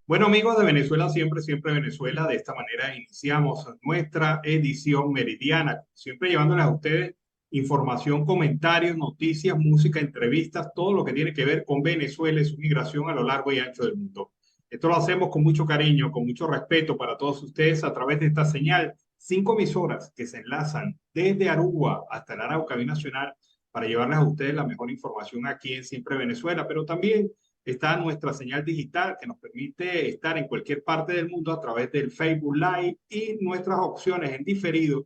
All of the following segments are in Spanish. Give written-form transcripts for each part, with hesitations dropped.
Bueno, amigos de Venezuela, siempre, siempre Venezuela. De esta manera iniciamos nuestra edición meridiana, siempre llevándoles a ustedes información, comentarios, noticias, música, entrevistas, todo lo que tiene que ver con Venezuela y su migración a lo largo y ancho del mundo. Esto lo hacemos con mucho cariño, con mucho respeto para todos ustedes a través de esta señal. 5 emisoras que se enlazan desde Aruba hasta el Arauca Binacional para llevarles a ustedes la mejor información aquí en Siempre Venezuela, pero también está nuestra señal digital que nos permite estar en cualquier parte del mundo a través del Facebook Live y nuestras opciones en diferido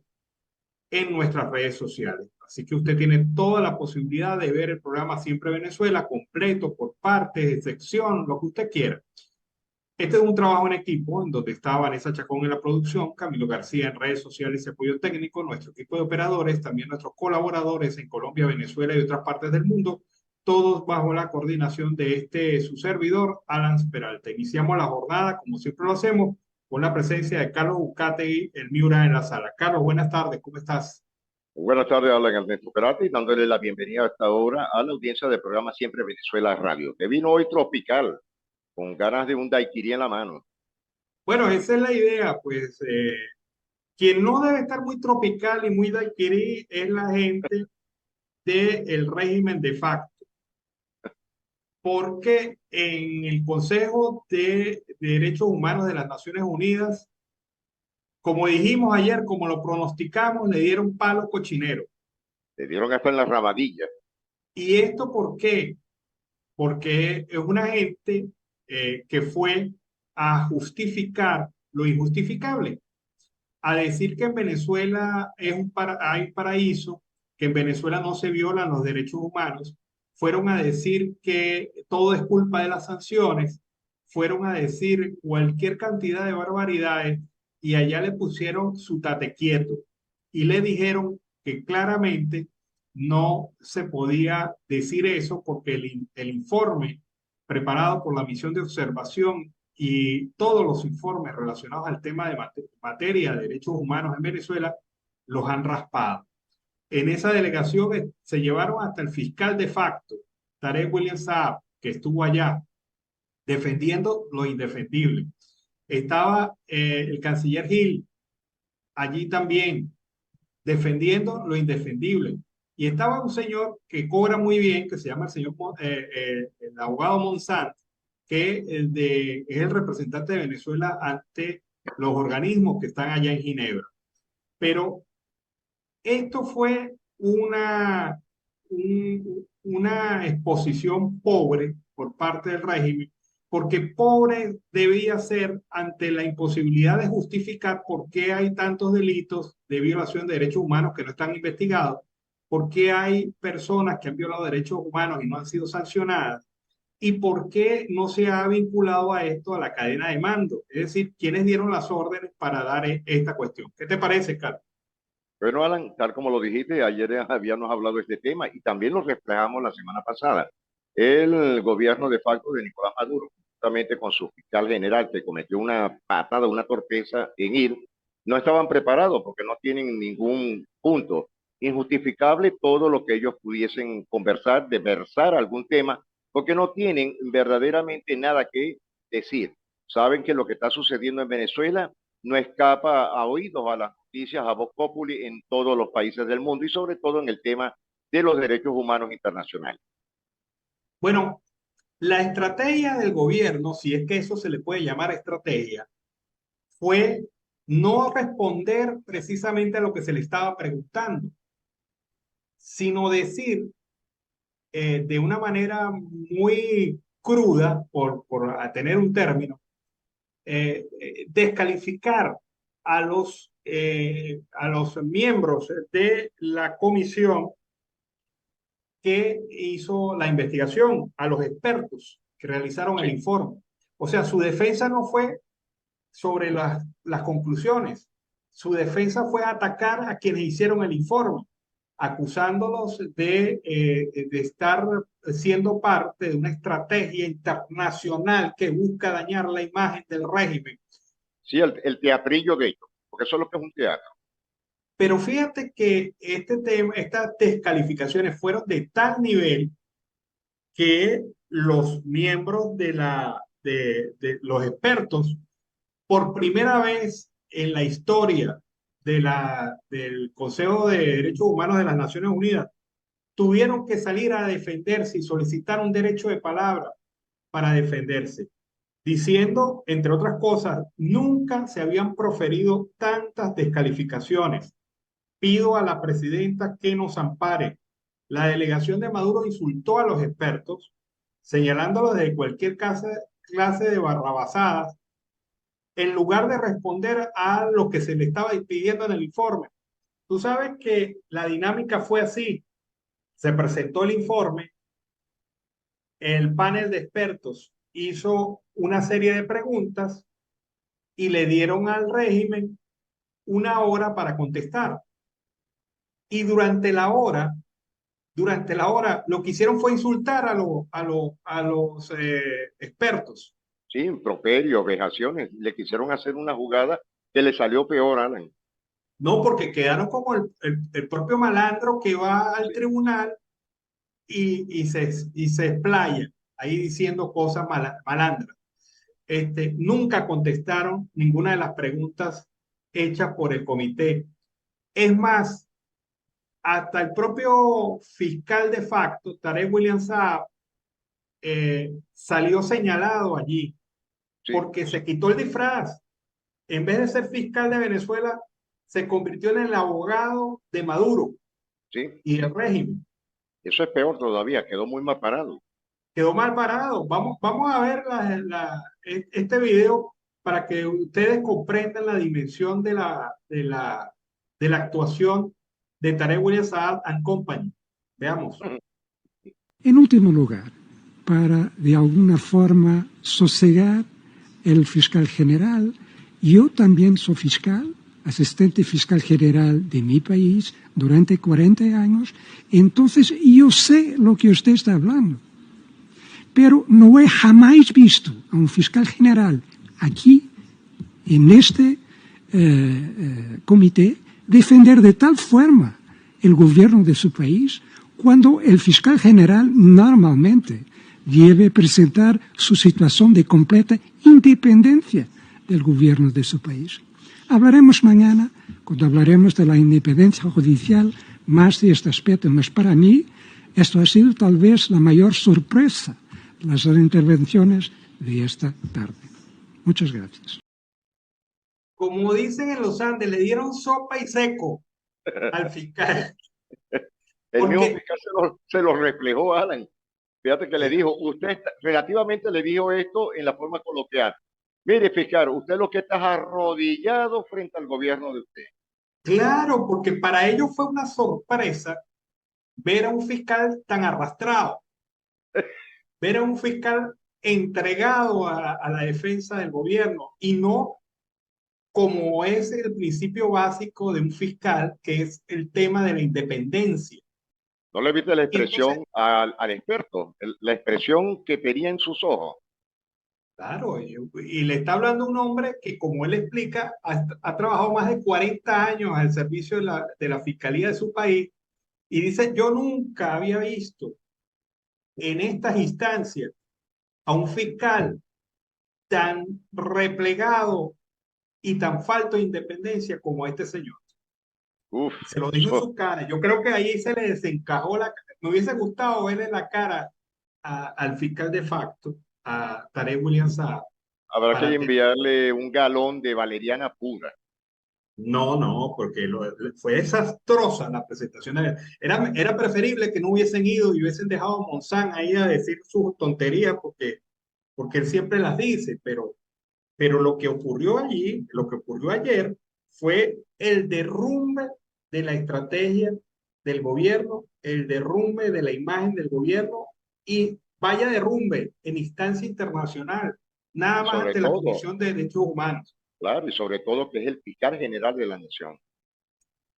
en nuestras redes sociales. Así que usted tiene toda la posibilidad de ver el programa Siempre Venezuela completo, por partes, sección, lo que usted quiera. Este es un trabajo en equipo en donde está Vanessa Chacón en la producción, Camilo García en redes sociales y apoyo técnico, nuestro equipo de operadores, también nuestros colaboradores en Colombia, Venezuela y otras partes del mundo, todos bajo la coordinación de su servidor, Alan Peralta. Iniciamos la jornada, como siempre lo hacemos, con la presencia de Carlos Bucategui, el Miura en la sala. Carlos, buenas tardes, ¿cómo estás? Buenas tardes, Alan Ernesto Peralta, y dándole la bienvenida a esta hora a la audiencia del programa Siempre Venezuela Radio, que vino hoy tropical, con ganas de un daiquiri en la mano. Bueno, esa es la idea, pues quien no debe estar muy tropical y muy daiquiri es la gente del régimen de facto, porque en el Consejo de Derechos Humanos de las Naciones Unidas, como dijimos ayer, como lo pronosticamos, le dieron palo cochinero. Le dieron hasta en la rabadilla. ¿Y esto por qué? Porque es una gente que fue a justificar lo injustificable, a decir que en Venezuela hay paraíso, que en Venezuela no se violan los derechos humanos, fueron a decir que todo es culpa de las sanciones, fueron a decir cualquier cantidad de barbaridades y allá le pusieron su tate quieto y le dijeron que claramente no se podía decir eso porque el informe preparado por la misión de observación y todos los informes relacionados al tema de materia de derechos humanos en Venezuela los han raspado. En esa delegación se llevaron hasta el fiscal de facto, Tarek William Saab, que estuvo allá defendiendo lo indefendible. Estaba el canciller Gil allí también defendiendo lo indefendible. Y estaba un señor que cobra muy bien, que se llama el abogado Monsanto, que es el representante de Venezuela ante los organismos que están allá en Ginebra. Pero esto fue una exposición pobre por parte del régimen, porque pobre debía ser ante la imposibilidad de justificar por qué hay tantos delitos de violación de derechos humanos que no están investigados, por qué hay personas que han violado derechos humanos y no han sido sancionadas, y por qué no se ha vinculado a esto a la cadena de mando, es decir, quiénes dieron las órdenes para dar esta cuestión. ¿Qué te parece, Carlos? Bueno, Alan, tal como lo dijiste, ayer habíamos hablado de este tema y también lo reflejamos la semana pasada. El gobierno de facto de Nicolás Maduro, justamente con su fiscal general, que cometió una patada, una torpeza en ir, no estaban preparados porque no tienen ningún punto injustificable todo lo que ellos pudiesen conversar, de versar algún tema, porque no tienen verdaderamente nada que decir. Saben que lo que está sucediendo en Venezuela no escapa a oídos, a las noticias, a Vox Populi en todos los países del mundo y sobre todo en el tema de los derechos humanos internacionales. Bueno, la estrategia del gobierno, si es que eso se le puede llamar estrategia, fue no responder precisamente a lo que se le estaba preguntando, sino decir de una manera muy cruda, por tener un término, descalificar a los miembros de la comisión que hizo la investigación, a los expertos que realizaron el Sí, informe. O sea, su defensa no fue sobre las conclusiones. Su defensa fue atacar a quienes hicieron el informe, acusándolos de estar siendo parte de una estrategia internacional que busca dañar la imagen del régimen. sí, el teatrillo de ellos, porque eso es lo que es un teatro. Pero fíjate que este tema, estas descalificaciones fueron de tal nivel que los miembros de los expertos, por primera vez en la historia del Consejo de Derechos Humanos de las Naciones Unidas, tuvieron que salir a defenderse y solicitar un derecho de palabra para defenderse, diciendo, entre otras cosas, nunca se habían proferido tantas descalificaciones. Pido a la presidenta que nos ampare. La delegación de Maduro insultó a los expertos, señalándolos de cualquier clase de barrabasadas, en lugar de responder a lo que se le estaba pidiendo en el informe. Tú sabes que la dinámica fue así. Se presentó el informe, el panel de expertos hizo una serie de preguntas y le dieron al régimen una hora para contestar. Y durante la hora, lo que hicieron fue insultar a los expertos. Sí, improperio, vejaciones. Le quisieron hacer una jugada que le salió peor, Alan. No, porque quedaron como el propio malandro que va al Sí. tribunal y se explaya ahí diciendo cosas malandras. Nunca contestaron ninguna de las preguntas hechas por el comité. Es más, hasta el propio fiscal de facto, Tarek William Saab, salió señalado allí Sí, porque se quitó el disfraz. En vez de ser fiscal de Venezuela, se convirtió en el abogado de Maduro sí. y del régimen. Eso es peor todavía, quedó muy mal parado. Quedó mal parado. Vamos a ver este video para que ustedes comprendan la dimensión de la actuación de Tarek William Saab and Company. Veamos. En último lugar, para de alguna forma sosegar el fiscal general, yo también soy fiscal, asistente fiscal general de mi país durante 40 años, entonces yo sé lo que usted está hablando. Pero no he jamás visto a un fiscal general aquí, en este comité, defender de tal forma el gobierno de su país, cuando el fiscal general normalmente debe presentar su situación de completa independencia del gobierno de su país. Hablaremos mañana, cuando hablaremos de la independencia judicial, más de este aspecto, mas para mí esto ha sido tal vez la mayor sorpresa de las intervenciones de esta tarde. Muchas gracias. Como dicen en los Andes, le dieron sopa y seco al fiscal. El mismo Porque, fiscal se lo reflejó, Alan. Fíjate que le dijo, relativamente le dijo esto en la forma coloquial. Mire, fiscal, usted lo que está es arrodillado frente al gobierno de usted. claro, porque para ellos fue una sorpresa ver a un fiscal tan arrastrado, ver a un fiscal entregado a la defensa del gobierno y no como es el principio básico de un fiscal, que es el tema de la independencia. ¿No le viste la Y entonces, expresión al experto? La expresión que tenía en sus ojos. claro, y le está hablando un hombre que, como él explica, ha trabajado más de 40 años al servicio de la fiscalía de su país y dice, yo nunca había visto en estas instancias a un fiscal tan replegado y tan falto de independencia como este señor. Uf, Se lo dijo en eso su cara. Yo creo que ahí se le desencajó me hubiese gustado verle la cara al fiscal de facto, a Tarek William Saab, habrá que para que enviarle un galón de valeriana pura. no, porque fue desastrosa la presentación de él. Era preferible que no hubiesen ido y hubiesen dejado a Monsanto ahí a decir sus tonterías, porque él siempre las dice, pero lo que ocurrió allí, lo que ocurrió ayer, fue el derrumbe de la estrategia del gobierno, el derrumbe de la imagen del gobierno y vaya derrumbe en instancia internacional, nada Y más sobre ante la todo, Comisión de Derechos Humanos. claro, y sobre todo que es el fiscal general de la nación.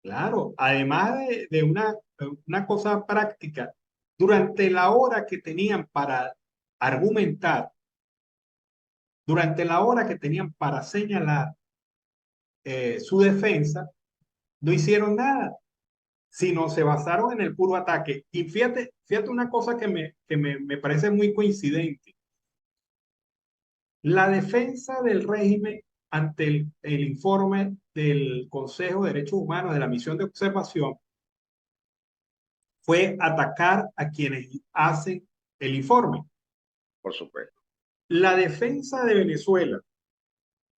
Claro, además de una cosa práctica, durante la hora que tenían para argumentar, durante la hora que tenían para señalar su defensa, no hicieron nada, sino se basaron en el puro ataque. Y fíjate una cosa que me parece muy coincidente. La defensa del régimen ante el informe del Consejo de Derechos Humanos de la misión de observación fue atacar a quienes hacen el informe. por supuesto. La defensa de Venezuela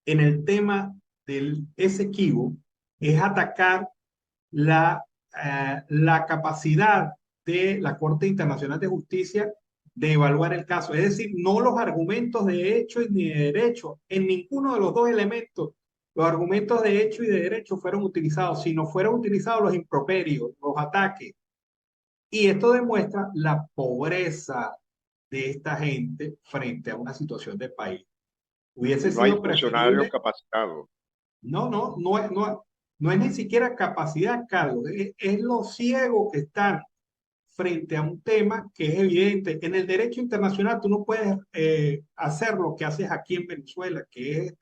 en el tema del Esequibo es atacar la capacidad de la Corte Internacional de Justicia de evaluar el caso. Es decir, no los argumentos de hecho ni de derecho. En ninguno de los dos elementos los argumentos de hecho y de derecho fueron utilizados, sino fueron utilizados los improperios, los ataques. Y esto demuestra la pobreza de esta gente frente a una situación del país. Hubiese No hay sido funcionarios preferible. capacitados. No es ni siquiera capacidad, Carlos, es lo ciego que están frente a un tema que es evidente. En el derecho internacional tú no puedes hacer lo que haces aquí en Venezuela, que es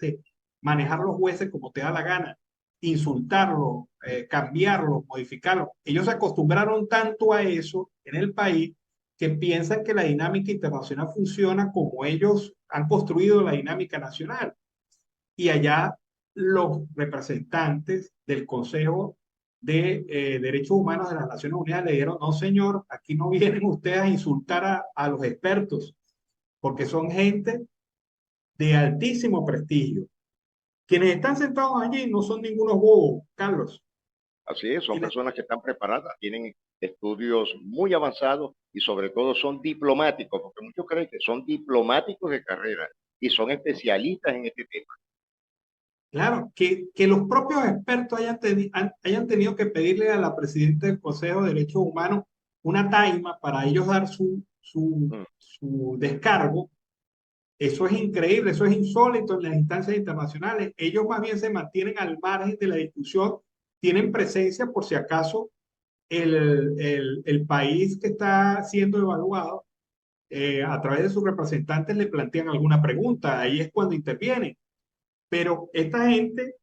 manejar los jueces como te da la gana, insultarlos, cambiarlos, modificarlos. Ellos se acostumbraron tanto a eso en el país que piensan que la dinámica internacional funciona como ellos han construido la dinámica nacional. Y allá los representantes del Consejo de Derechos Humanos de las Naciones Unidas le dijeron, no señor, aquí no vienen ustedes a insultar a los expertos, porque son gente de altísimo prestigio. Quienes están sentados allí no son ningunos bobos, Carlos. Así es, Y son le- personas que están preparadas, tienen estudios muy avanzados y sobre todo son diplomáticos, porque muchos creen que son diplomáticos de carrera y son especialistas en este tema. claro, que los propios expertos hayan tenido que pedirle a la presidenta del Consejo de Derechos Humanos una taima para ellos dar Mm, su descargo. Eso es increíble, eso es insólito en las instancias internacionales. Ellos más bien se mantienen al margen de la discusión, tienen presencia por si acaso el país que está siendo evaluado a través de sus representantes le plantean alguna pregunta, ahí es cuando intervienen. Pero esta gente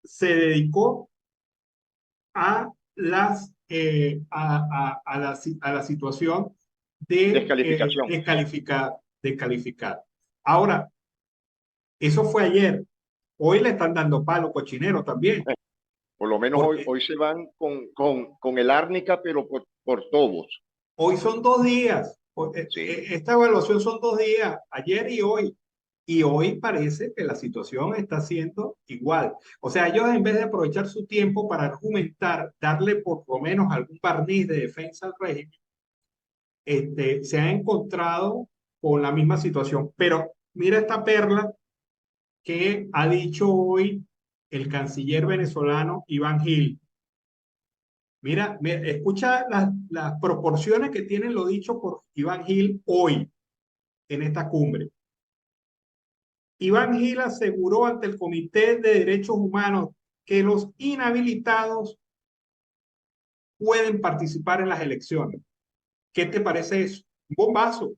se dedicó a, a la situación de descalificación. descalificar. Ahora, eso fue ayer. Hoy le están dando palo cochinero también, Por lo menos hoy, porque hoy se van con el árnica, pero por todos. hoy son 2 días. Sí, Esta evaluación son 2 días, ayer y hoy. Y hoy parece que la situación está siendo igual. O sea, ellos en vez de aprovechar su tiempo para argumentar, darle por lo menos algún barniz de defensa al régimen, se han encontrado con la misma situación. Pero mira esta perla que ha dicho hoy el canciller venezolano Iván Gil. Mira, escucha las proporciones que tiene lo dicho por Iván Gil hoy en esta cumbre. Iván Gil aseguró ante el Comité de Derechos Humanos que los inhabilitados pueden participar en las elecciones. ¿Qué te parece eso? Un bombazo.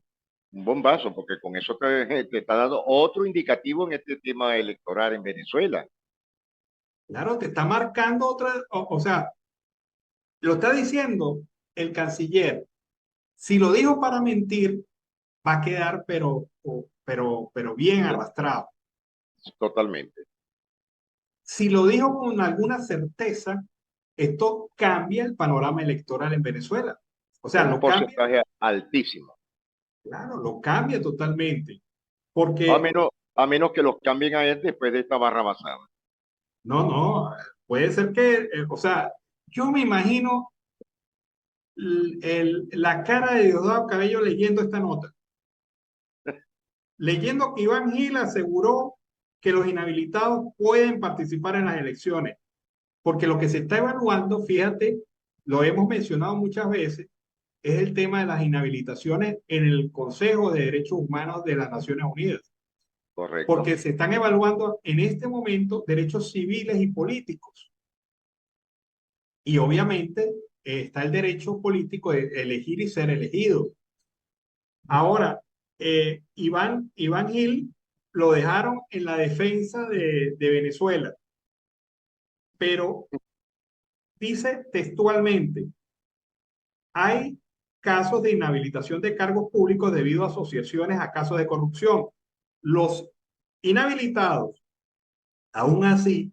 un bombazo, porque con eso te está dando otro indicativo en este tema electoral en Venezuela. Claro, te está marcando otra, o sea, lo está diciendo el canciller. Si lo dijo para mentir, va a quedar pero bien arrastrado. Totalmente. Si lo dijo con alguna certeza, esto cambia el panorama electoral en Venezuela. O sea, En un lo cambia, porcentaje altísimo. claro, lo cambia totalmente. A Porque, menos, a menos que los cambien a él después de esta barra basada. no, puede ser que, o sea, yo me imagino la cara de Diosdado Cabello leyendo esta nota. Leyendo que Iván Gil aseguró que los inhabilitados pueden participar en las elecciones. Porque lo que se está evaluando, fíjate, lo hemos mencionado muchas veces, es el tema de las inhabilitaciones en el Consejo de Derechos Humanos de las Naciones Unidas. Correcto. Porque se están evaluando en este momento derechos civiles y políticos. Y obviamente está el derecho político de elegir y ser elegido. Ahora, Iván Gil lo dejaron en la defensa de Venezuela, pero dice textualmente, hay casos de inhabilitación de cargos públicos debido a asociaciones a casos de corrupción. Los inhabilitados, aún así,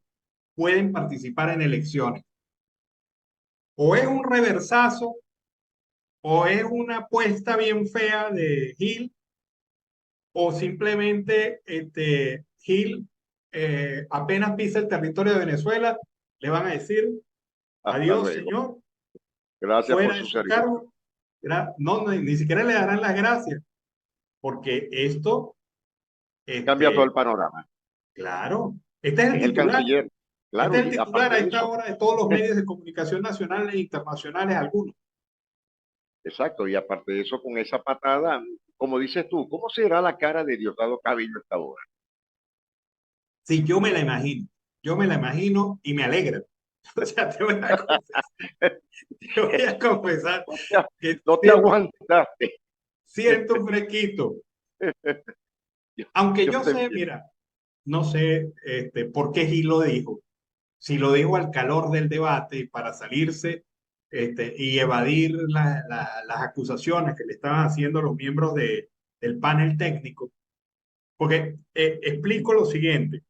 pueden participar en elecciones. O es un reversazo, o es una apuesta bien fea de Gil, o simplemente Gil apenas pisa el territorio de Venezuela, le van a decir, Hasta adiós, luego. señor, Gracias por fuera de su su servicio. cargo. No, ni siquiera le darán las gracias, porque esto, Cambia todo el este, panorama. claro, este es el Es el titular. canciller. Este Claro, es el y titular aparte a de esta eso, hora de todos los medios de comunicación nacionales e internacionales, algunos. exacto, y aparte de eso, con esa patada, como dices tú, ¿cómo será la cara de Diosdado Cabello esta hora? Sí, yo me la imagino y me alegra. O sea, te voy a confesar No te, que no te aguantaste. siento un fresquito. Yo, Aunque yo yo te sé, entiendo. mira, no sé por qué Gil lo dijo. Si lo dijo al calor del debate para salirse y evadir las acusaciones que le estaban haciendo los miembros del panel técnico. Porque explico lo siguiente.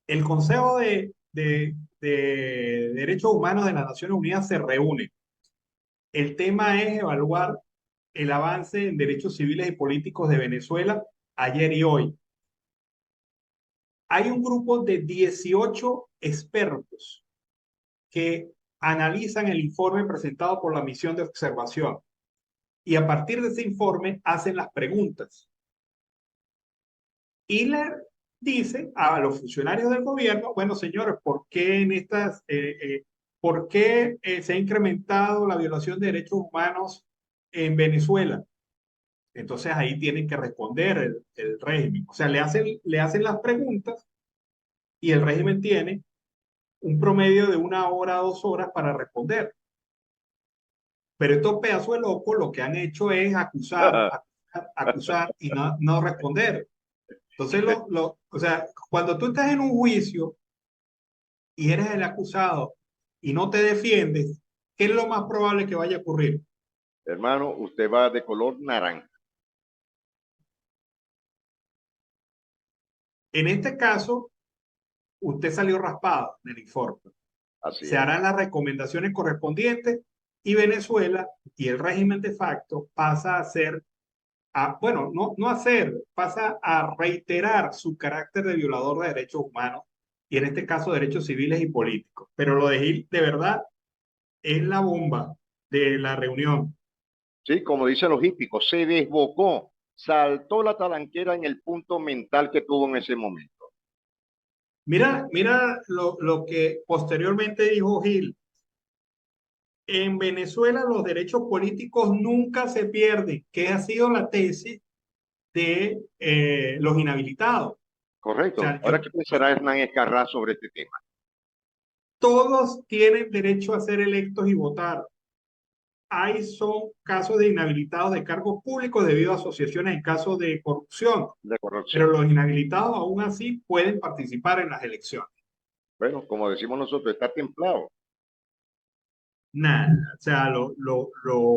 El Consejo de Derechos Humanos de las Naciones Unidas se reúne. El tema es evaluar el avance en derechos civiles y políticos de Venezuela ayer y hoy. Hay un grupo de 18 expertos que analizan el informe presentado por la misión de observación y a partir de ese informe hacen las preguntas. Y le dice a los funcionarios del gobierno, bueno, señores, ¿por qué se ha incrementado la violación de derechos humanos en Venezuela? Entonces ahí tienen que responder el régimen. O sea, le hacen las preguntas y el régimen tiene un promedio de 1 hora, 2 horas para responder. Pero estos pedazos de locos lo que han hecho es acusar y no responder. Entonces, o sea, cuando tú estás en un juicio y eres el acusado y no te defiendes, ¿qué es lo más probable que vaya a ocurrir? Hermano, usted va de color naranja. En este caso, usted salió raspado en el informe. Así Se es. harán las recomendaciones correspondientes y Venezuela y el régimen de facto pasa a ser, bueno, no a ser, pasa a reiterar su carácter de violador de derechos humanos y en este caso derechos civiles y políticos. Pero lo de Gil, de verdad, es la bomba de la reunión. Sí, como dicen los hípicos, se desbocó, saltó la talanquera en el punto mental que tuvo en ese momento. Mira lo que posteriormente dijo Gil. En Venezuela los derechos políticos nunca se pierden, que ha sido la tesis de los inhabilitados. O Correcto. sea, Ahora, ¿qué pensará Hernán Escarrá sobre este tema? todos tienen derecho a ser electos y votar. Son casos de inhabilitados de cargos públicos debido a asociaciones en casos de corrupción, De pero corrupción. los inhabilitados aún así pueden participar en las elecciones. Bueno, como decimos nosotros, está templado. Nada, o sea, lo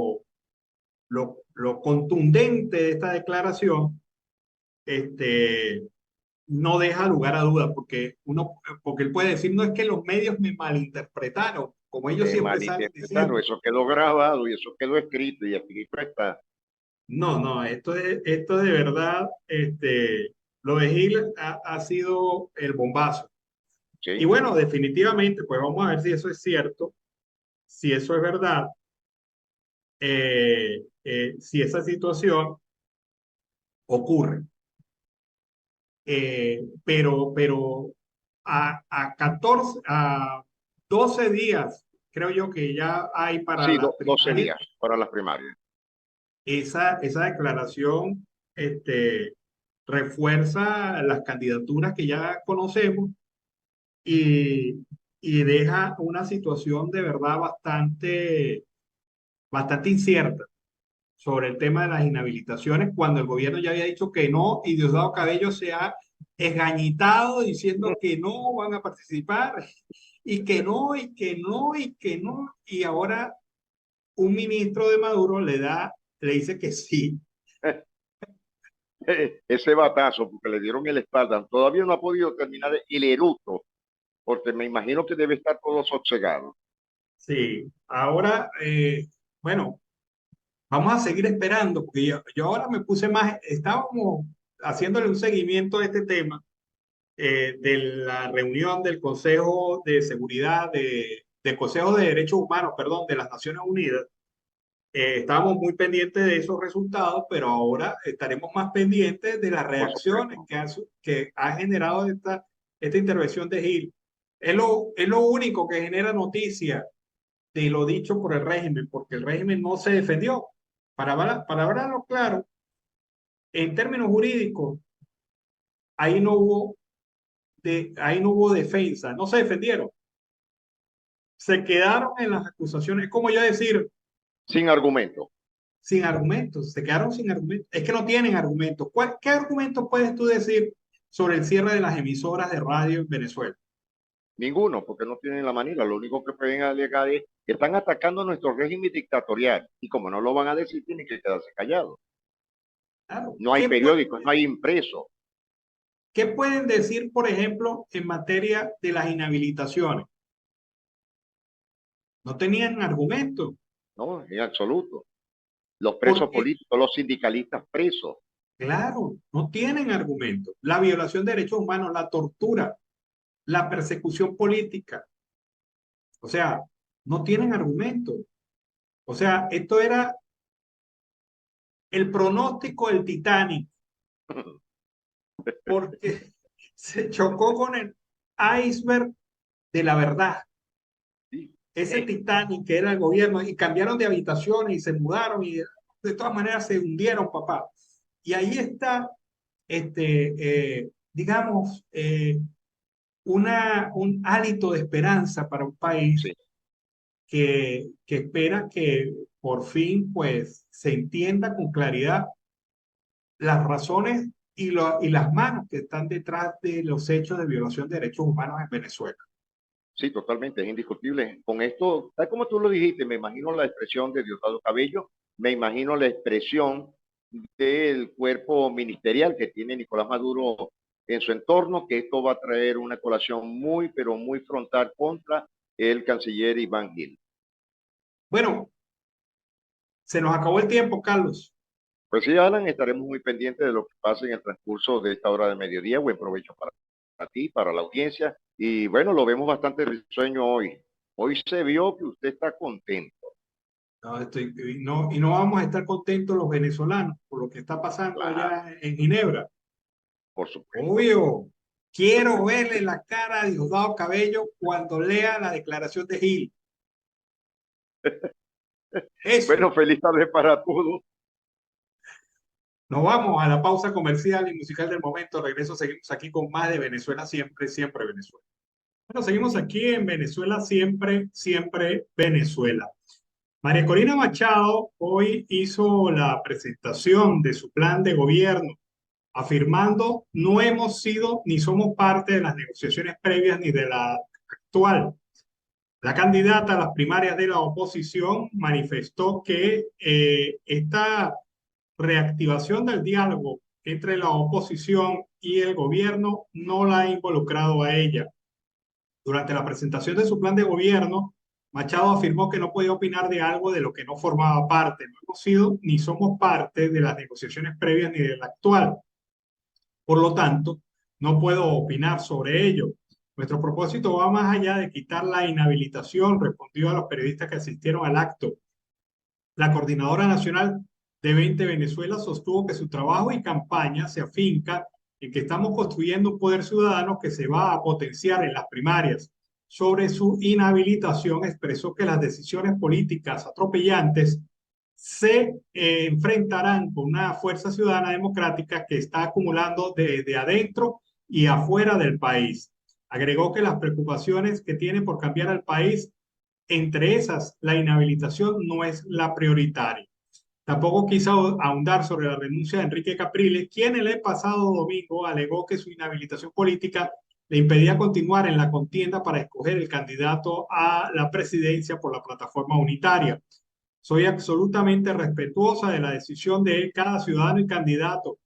contundente de esta declaración no deja lugar a dudas, porque él puede decir, no es que los medios me malinterpretaron, como ellos Me siempre salen malinterpretaron, diciendo. eso quedó grabado y eso quedó escrito y escrito está. No, esto de verdad, lo de Gil ha sido el bombazo. Y Sí, bueno, definitivamente, pues vamos a ver si eso es cierto, si eso es verdad, si esa situación ocurre. Pero a 14, a 12 días, creo yo que ya hay para sí, las 12 primarias, días para las primarias. esa declaración refuerza las candidaturas que ya conocemos y, y deja una situación de verdad bastante incierta sobre el tema de las inhabilitaciones, cuando el gobierno ya había dicho que no y Diosdado Cabello se ha esgañitado diciendo que no van a participar y que no, y que no, y que no. Y ahora un ministro de Maduro le dice que sí. ese batazo, porque le dieron en la espalda, todavía no ha podido terminar el eructo, porque me imagino que debe estar todo sosegado. Sí, ahora, bueno, vamos a seguir esperando, porque yo ahora me puse más, estábamos haciéndole un seguimiento a este tema de la reunión del Consejo de Seguridad, del Consejo de Derechos Humanos, perdón, de las Naciones Unidas. Estábamos muy pendientes de esos resultados, pero ahora estaremos más pendientes de las Por reacciones supuesto. que ha generado esta intervención de Gil. Es lo único que genera noticia de lo dicho por el régimen, porque el régimen no se defendió. Para hablarlo claro, en términos jurídicos, ahí no hubo, ahí no hubo defensa, no se defendieron, se quedaron en las acusaciones. Es como yo decir, Sin argumento. sin argumentos, se quedaron sin argumentos. Es que no tienen argumentos. ¿Qué argumentos puedes tú decir sobre el cierre de las emisoras de radio en Venezuela? Ninguno, porque no tienen la manera. Lo único que pueden alegar es que están atacando nuestro régimen dictatorial. Y como no lo van a decir, tienen que quedarse callados. Claro. No hay periódicos, no hay impresos. ¿Qué pueden decir, por ejemplo, en materia de las inhabilitaciones? No tenían argumentos. No, en absoluto. Los presos Porque, políticos, los sindicalistas presos. claro, no tienen argumentos. La violación de derechos humanos, la tortura, la persecución política. O sea, no tienen argumentos. O sea, esto era el pronóstico del Titanic, porque se chocó con el iceberg de la verdad. Sí. Ese Titanic que era el gobierno, y cambiaron de habitaciones y se mudaron y de todas maneras se hundieron, papá. Y ahí está, digamos, un hálito de esperanza para un país Sí. que espera que por fin pues se entienda con claridad las razones y las manos que están detrás de los hechos de violación de derechos humanos en Venezuela. Sí, totalmente, es indiscutible. Con esto, tal como tú lo dijiste, me imagino la expresión de Diosdado Cabello, me imagino la expresión del cuerpo ministerial que tiene Nicolás Maduro en su entorno, que esto va a traer una colación muy, pero muy frontal contra el canciller Iván Gil. Bueno, se nos acabó el tiempo, Carlos. Pues sí, Alan, estaremos muy pendientes de lo que pase en el transcurso de esta hora de mediodía. Buen provecho para ti, para la audiencia. Y bueno, lo vemos bastante risueño hoy. Hoy se vio que usted está contento. No, y no vamos a estar contentos los venezolanos por lo que está pasando Claro, allá en Ginebra. por supuesto. Obvio, quiero verle la cara a Diosdado Cabello cuando lea la declaración de Gil. Eso. Bueno, feliz tarde para todos. Nos vamos a la pausa comercial y musical del momento. Regreso, seguimos aquí con más de Venezuela siempre, siempre Venezuela. Bueno, seguimos aquí en Venezuela siempre, siempre Venezuela. María Corina Machado hoy hizo la presentación de su plan de gobierno, afirmando no hemos sido ni somos parte de las negociaciones previas ni de la actual. La candidata a las primarias de la oposición manifestó que esta reactivación del diálogo entre la oposición y el gobierno no la ha involucrado a ella. Durante la presentación de su plan de gobierno, Machado afirmó que no podía opinar de algo de lo que no formaba parte. No hemos sido ni somos parte de las negociaciones previas ni de la actual. Por lo tanto, no puedo opinar sobre ello. Nuestro propósito va más allá de quitar la inhabilitación, respondió a los periodistas que asistieron al acto. La Coordinadora Nacional de 20 Venezuela sostuvo que su trabajo y campaña se afinca en que estamos construyendo un poder ciudadano que se va a potenciar en las primarias. Sobre su inhabilitación, expresó que las decisiones políticas atropellantes se enfrentarán con una fuerza ciudadana democrática que está acumulando desde adentro y afuera del país. Agregó que las preocupaciones que tiene por cambiar al país, entre esas, la inhabilitación no es la prioritaria. Tampoco quiso ahondar sobre la renuncia de Enrique Capriles, quien el pasado domingo alegó que su inhabilitación política le impedía continuar en la contienda para escoger el candidato a la presidencia por la plataforma unitaria. Soy absolutamente respetuosa de la decisión de cada ciudadano y candidato.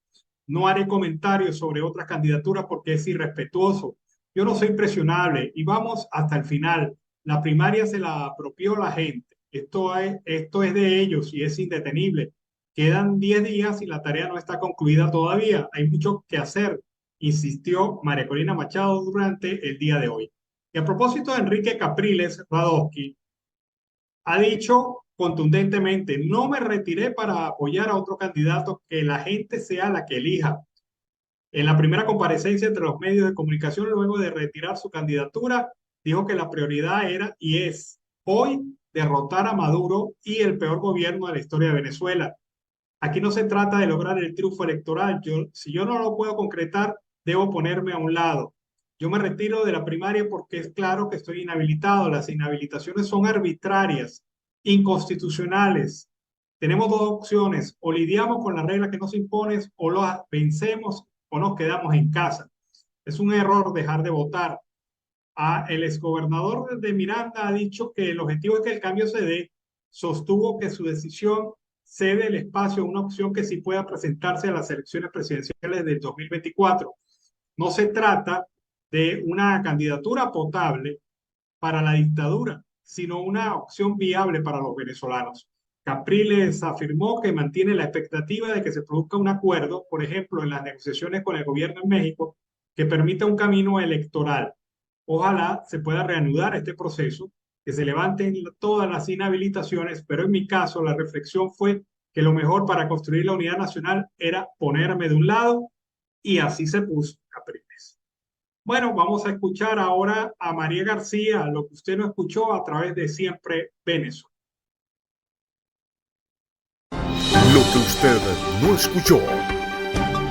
No haré comentarios sobre otras candidaturas porque es irrespetuoso. Yo no soy impresionable y vamos hasta el final. La primaria se la apropió la gente. Esto es de ellos y es indetenible. Quedan 10 días y la tarea no está concluida todavía. Hay mucho que hacer, insistió María Corina Machado durante el día de hoy. Y a propósito de Enrique Capriles Radowski, ha dicho contundentemente, no me retiré para apoyar a otro candidato, que la gente sea la que elija. En la primera comparecencia entre los medios de comunicación, luego de retirar su candidatura, dijo que la prioridad era y es hoy derrotar a Maduro y el peor gobierno de la historia de Venezuela. Aquí no se trata de lograr el triunfo electoral. Si yo no lo puedo concretar, debo ponerme a un lado. Yo me retiro de la primaria porque es claro que estoy inhabilitado. Las inhabilitaciones son arbitrarias, inconstitucionales. Tenemos dos opciones: o lidiamos con la regla que nos impones, o lo vencemos, o nos quedamos en casa. Es un error dejar de votar. El exgobernador de Miranda ha dicho que el objetivo es que el cambio se dé. Sostuvo que su decisión cede el espacio a una opción que sí pueda presentarse a las elecciones presidenciales del 2024. No se trata de una candidatura potable para la dictadura, sino una opción viable para los venezolanos. Capriles afirmó que mantiene la expectativa de que se produzca un acuerdo, por ejemplo, en las negociaciones con el gobierno en México, que permita un camino electoral. Ojalá se pueda reanudar este proceso, que se levanten todas las inhabilitaciones, pero en mi caso la reflexión fue que lo mejor para construir la unidad nacional era ponerme de un lado, y así se puso Capriles. Bueno, vamos a escuchar ahora a María García, lo que usted no escuchó a través de Siempre Venezuela. Lo que usted no escuchó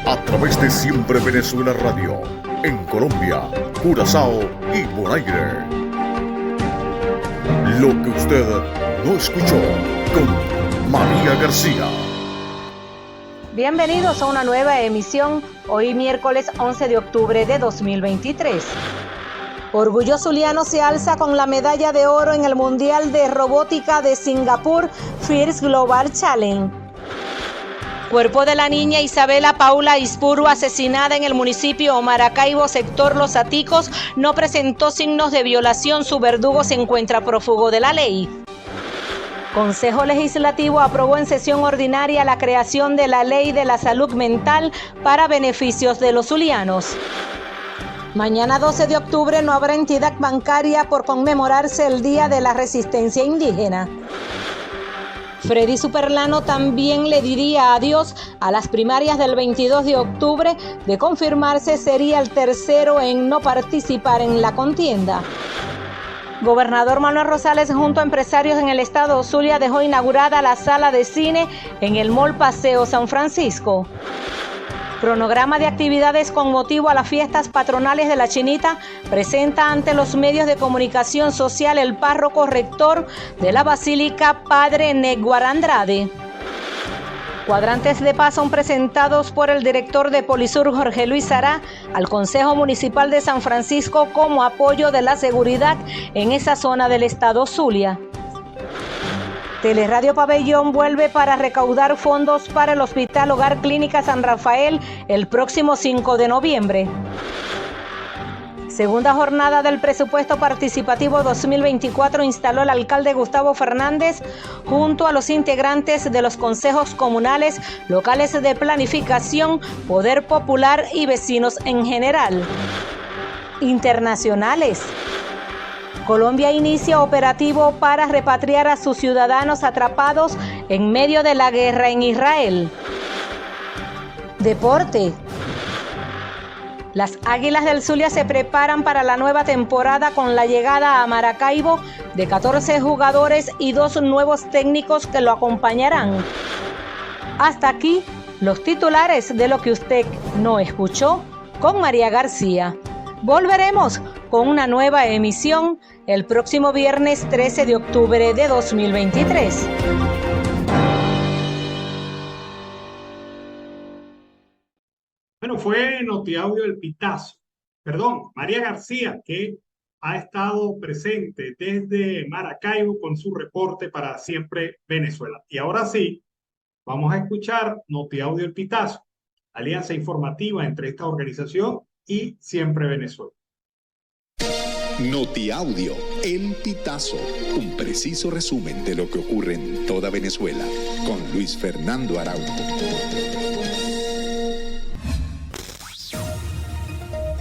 a través de Siempre Venezuela Radio, en Colombia, Curazao y Bonaire. Lo que usted no escuchó con María García. Bienvenidos a una nueva emisión, hoy miércoles 11 de octubre de 2023. Orgullo Zuliano se alza con la medalla de oro en el Mundial de Robótica de Singapur First Global Challenge. Cuerpo de la niña Isabela Paula Ispuru, asesinada en el municipio Maracaibo, sector Los Aticos, no presentó signos de violación. Su verdugo se encuentra prófugo de la ley. Consejo Legislativo aprobó en sesión ordinaria la creación de la Ley de la Salud Mental para beneficios de los zulianos. Mañana 12 de octubre no habrá entidad bancaria por conmemorarse el Día de la Resistencia Indígena. Freddy Superlano también le diría adiós a las primarias del 22 de octubre. De confirmarse, sería el tercero en no participar en la contienda. Gobernador Manuel Rosales junto a empresarios en el estado Zulia dejó inaugurada la sala de cine en el Mall Paseo San Francisco. Cronograma de actividades con motivo a las fiestas patronales de la Chinita presenta ante los medios de comunicación social el párroco rector de la Basílica, Padre Neguar Andrade. Cuadrantes de paz son presentados por el director de Polisur, Jorge Luis Sará, al Consejo Municipal de San Francisco como apoyo de la seguridad en esa zona del estado Zulia. Teleradio Pabellón vuelve para recaudar fondos para el Hospital Hogar Clínica San Rafael el próximo 5 de noviembre. Segunda jornada del presupuesto participativo 2024 instaló el alcalde Gustavo Fernández junto a los integrantes de los consejos comunales, locales de planificación, poder popular y vecinos en general. Internacionales. Colombia inicia operativo para repatriar a sus ciudadanos atrapados en medio de la guerra en Israel. Deporte. Las Águilas del Zulia se preparan para la nueva temporada con la llegada a Maracaibo de 14 jugadores y 2 nuevos técnicos que lo acompañarán. Hasta aquí los titulares de lo que usted no escuchó con María García. Volveremos con una nueva emisión el próximo viernes 13 de octubre de 2023. Bueno, fue Notiaudio El Pitazo, María García, que ha estado presente desde Maracaibo con su reporte para Siempre Venezuela. Y ahora sí, vamos a escuchar Notiaudio El Pitazo. alianza informativa entre esta organización y Siempre Venezuela. Notiaudio, El Pitazo, un preciso resumen de lo que ocurre en toda Venezuela, con Luis Fernando Araújo.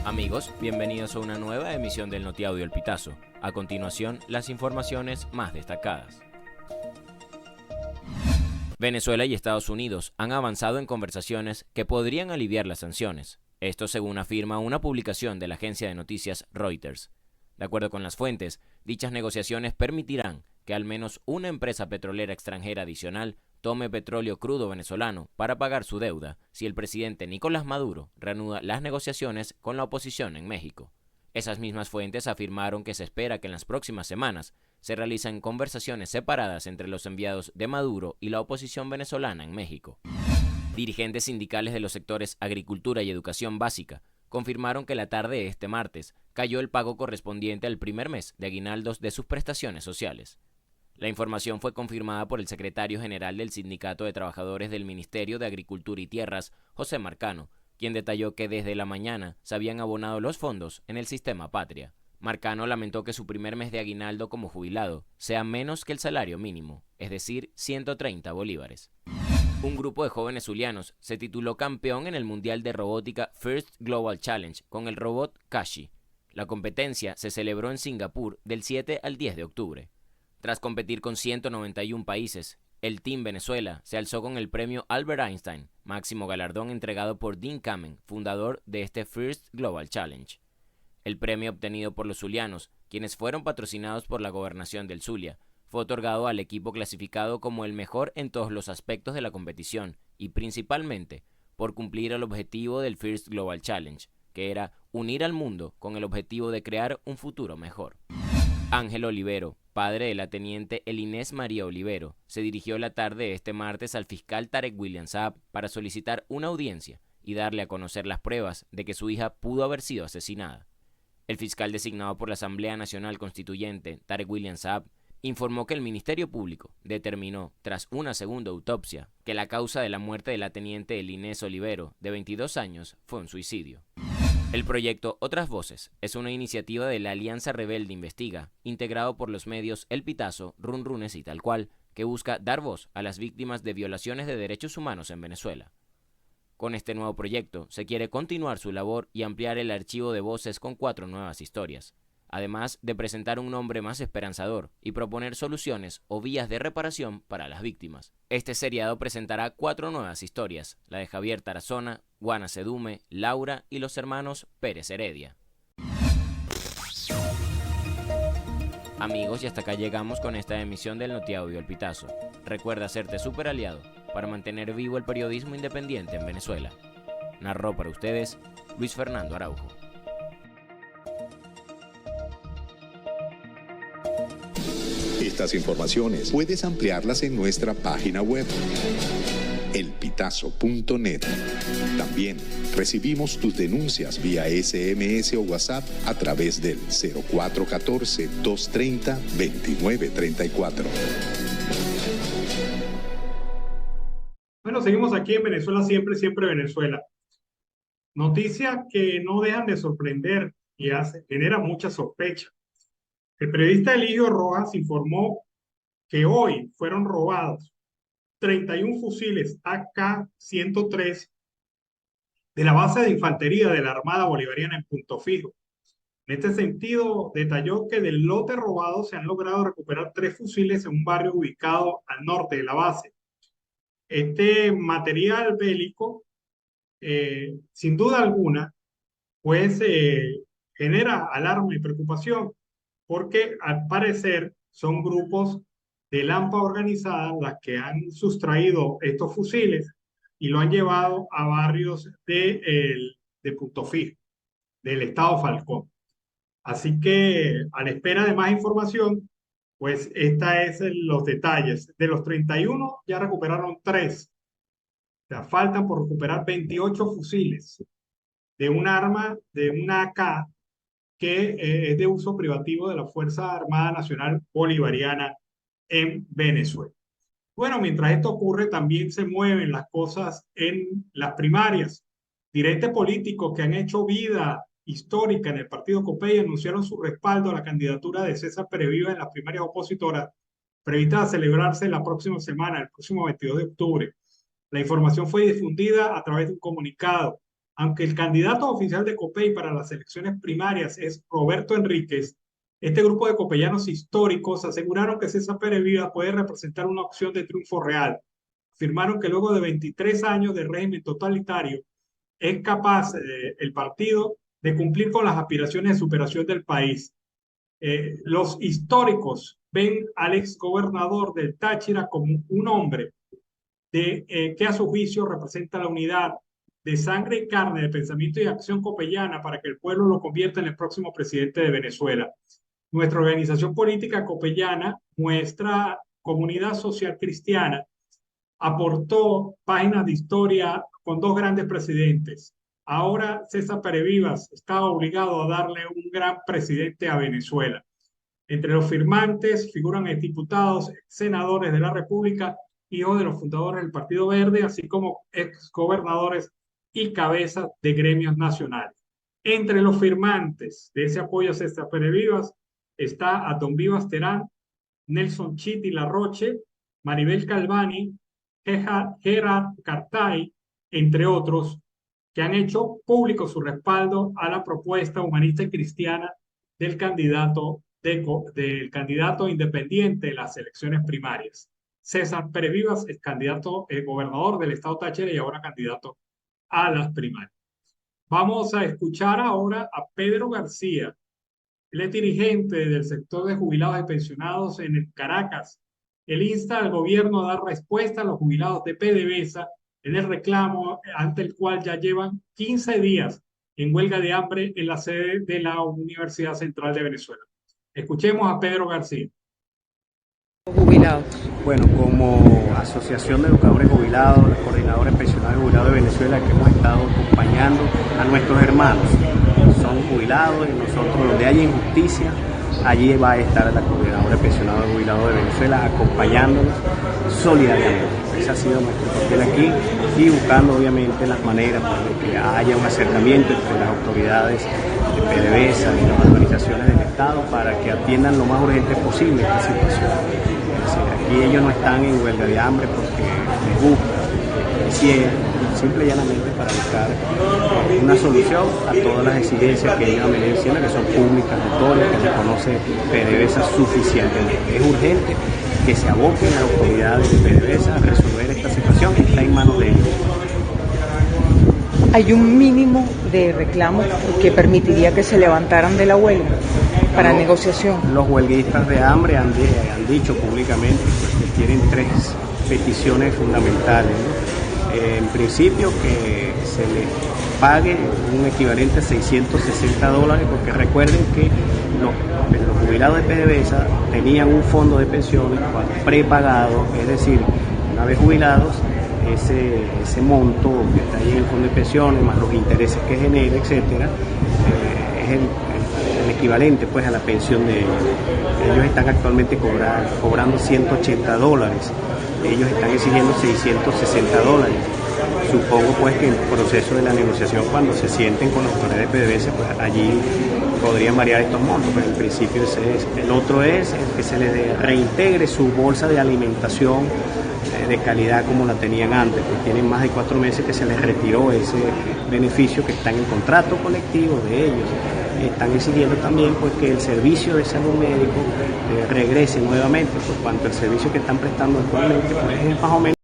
Amigos, bienvenidos a una nueva emisión del Notiaudio El Pitazo. A continuación, las informaciones más destacadas. Venezuela y Estados Unidos han avanzado en conversaciones que podrían aliviar las sanciones. Esto según afirma una publicación de la agencia de noticias Reuters. De acuerdo con las fuentes, dichas negociaciones permitirán que al menos una empresa petrolera extranjera adicional tome petróleo crudo venezolano para pagar su deuda si el presidente Nicolás Maduro reanuda las negociaciones con la oposición en México. Esas mismas fuentes afirmaron que se espera que en las próximas semanas se realicen conversaciones separadas entre los enviados de Maduro y la oposición venezolana en México. Dirigentes sindicales de los sectores agricultura y educación básica confirmaron que la tarde de este martes cayó el pago correspondiente al primer mes de aguinaldos de sus prestaciones sociales. La información fue confirmada por el secretario general del Sindicato de Trabajadores del Ministerio de Agricultura y Tierras, José Marcano, quien detalló que desde la mañana se habían abonado los fondos en el sistema Patria. Marcano lamentó que su primer mes de aguinaldo como jubilado sea menos que el salario mínimo, es decir, 130 bolívares. Un grupo de jóvenes zulianos se tituló campeón en el Mundial de Robótica First Global Challenge con el robot Kashi. La competencia se celebró en Singapur del 7 al 10 de octubre. Tras competir con 191 países, el Team Venezuela se alzó con el premio Albert Einstein, máximo galardón entregado por Dean Kamen, fundador de este First Global Challenge. El premio obtenido por los zulianos, quienes fueron patrocinados por la gobernación del Zulia, fue otorgado al equipo clasificado como el mejor en todos los aspectos de la competición y principalmente por cumplir el objetivo del First Global Challenge, que era unir al mundo con el objetivo de crear un futuro mejor. Ángel Olivero, padre de la teniente Elinés María Olivero, se dirigió la tarde de este martes al fiscal Tarek William Saab para solicitar una audiencia y darle a conocer las pruebas de que su hija pudo haber sido asesinada. El fiscal designado por la Asamblea Nacional Constituyente, Tarek William Saab, informó que el Ministerio Público determinó, tras una segunda autopsia, que la causa de la muerte de la teniente Elinés Olivero, de 22 años, fue un suicidio. El proyecto Otras Voces es una iniciativa de la Alianza Rebelde Investiga, integrado por los medios El Pitazo, Run Runes y Tal Cual, que busca dar voz a las víctimas de violaciones de derechos humanos en Venezuela. Con este nuevo proyecto se quiere continuar su labor y ampliar el archivo de voces con 4 nuevas historias, además de presentar un nombre más esperanzador y proponer soluciones o vías de reparación para las víctimas. Este seriado presentará 4 nuevas historias, la de Javier Tarazona, Guana Sedume, Laura y los hermanos Pérez Heredia. Amigos, y hasta acá llegamos con esta emisión del Notiaudio El Pitazo. Recuerda hacerte super aliado para mantener vivo el periodismo independiente en Venezuela. Narró para ustedes Luis Fernando Araújo. Estas informaciones puedes ampliarlas en nuestra página web, elpitazo.net. También recibimos tus denuncias vía SMS o WhatsApp a través del 0414-230-2934. Bueno, seguimos aquí en Venezuela Siempre, Siempre Venezuela. Noticias que no dejan de sorprender y generan mucha sospecha. El periodista Eligio Rojas informó que hoy fueron robados 31 fusiles AK-103 de la base de infantería de la Armada Bolivariana en Punto Fijo. En este sentido, detalló que del lote robado se han logrado recuperar 3 fusiles en un barrio ubicado al norte de la base. Este material bélico, sin duda alguna, pues genera alarma y preocupación, porque al parecer son grupos de Lampa organizada las que han sustraído estos fusiles y lo han llevado a barrios de Punto Fijo, del estado Falcón. Así que a la espera de más información, pues esta es los detalles. De los 31 ya recuperaron 3. O sea, faltan por recuperar 28 fusiles de un arma, de una AK, que es de uso privativo de la Fuerza Armada Nacional Bolivariana en Venezuela. Bueno, mientras esto ocurre, también se mueven las cosas en las primarias. Dirigentes políticos que han hecho vida histórica en el partido COPEI anunciaron su respaldo a la candidatura de César Pereviva en las primarias opositoras previstas a celebrarse la próxima semana, el próximo 22 de octubre. La información fue difundida a través de un comunicado. Aunque el candidato oficial de COPEI para las elecciones primarias es Roberto Enríquez, este grupo de copellanos históricos aseguraron que César Pérez Vivas puede representar una opción de triunfo real. Afirmaron que luego de 23 años de régimen totalitario, es capaz el partido de cumplir con las aspiraciones de superación del país. Los históricos ven al exgobernador del Táchira como un hombre que a su juicio representa la unidad de sangre y carne, de pensamiento y acción copellana para que el pueblo lo convierta en el próximo presidente de Venezuela. Nuestra organización política copellana, nuestra comunidad social cristiana, aportó páginas de historia con dos grandes presidentes. Ahora César Pérez Vivas está obligado a darle un gran presidente a Venezuela. Entre los firmantes figuran diputados, senadores de la República, hijos de los fundadores del Partido Verde, así como exgobernadores y cabezas de gremios nacionales. Entre los firmantes de ese apoyo a César Pérez Vivas está a Don Vivas Terán, Nelson Chiti Larroche, Maribel Calvani, Gerard Cartay, entre otros, que han hecho público su respaldo a la propuesta humanista y cristiana del candidato independiente de las elecciones primarias. César Pérez Vivas es candidato, gobernador del estado Táchira y ahora candidato a las primarias. Vamos a escuchar ahora a Pedro García. Él es dirigente del sector de jubilados y pensionados en Caracas. Él insta al gobierno a dar respuesta a los jubilados de PDVSA en el reclamo ante el cual ya llevan 15 días en huelga de hambre en la sede de la Universidad Central de Venezuela. Escuchemos a Pedro García. Jubilados. Bueno, como Asociación de Educadores Jubilados, los coordinadores pensionados y jubilados de Venezuela, que hemos estado acompañando a nuestros hermanos, son jubilados y nosotros, donde haya injusticia, allí va a estar la coordinadora pensionada y jubilados de Venezuela acompañándonos solidariamente. Ese ha sido nuestro papel aquí y buscando obviamente las maneras de que haya un acercamiento entre las autoridades de PDVSA y las organizaciones del Estado para que atiendan lo más urgente posible esta situación. Es decir, aquí ellos no están en huelga de hambre porque les gusta, quisieran, simple y llanamente para buscar una solución a todas las exigencias que ellos mencionan, que son públicas, notorias, que reconoce PDVSA suficientemente. Es urgente que se aboquen a las autoridades de PDVSA a resolver esta situación que está en manos de ellos. Hay un mínimo de reclamos que permitiría que se levantaran de la huelga para negociación. Los huelguistas de hambre han dicho públicamente que tienen tres peticiones fundamentales, ¿no? En principio que se les pague un equivalente a $660, porque recuerden que los jubilados de PDVSA tenían un fondo de pensiones prepagado, es decir, una vez jubilados, ese monto que está ahí en el fondo de pensiones, más los intereses que genera, etcétera, es el equivalente pues a la pensión de ellos. Ellos están actualmente cobrando $180. Ellos están exigiendo $660. Supongo pues que en el proceso de la negociación, cuando se sienten con las autoridades de PDVSA, pues allí podrían variar estos montos, pero en principio ese es. El otro es el que se les reintegre su bolsa de alimentación de calidad como la tenían antes, pues tienen más de 4 meses que se les retiró ese beneficio que está en el contrato colectivo de ellos. Están exigiendo también pues que el servicio de salud médico regrese nuevamente, por cuanto el servicio que están prestando actualmente pues, es más o menos.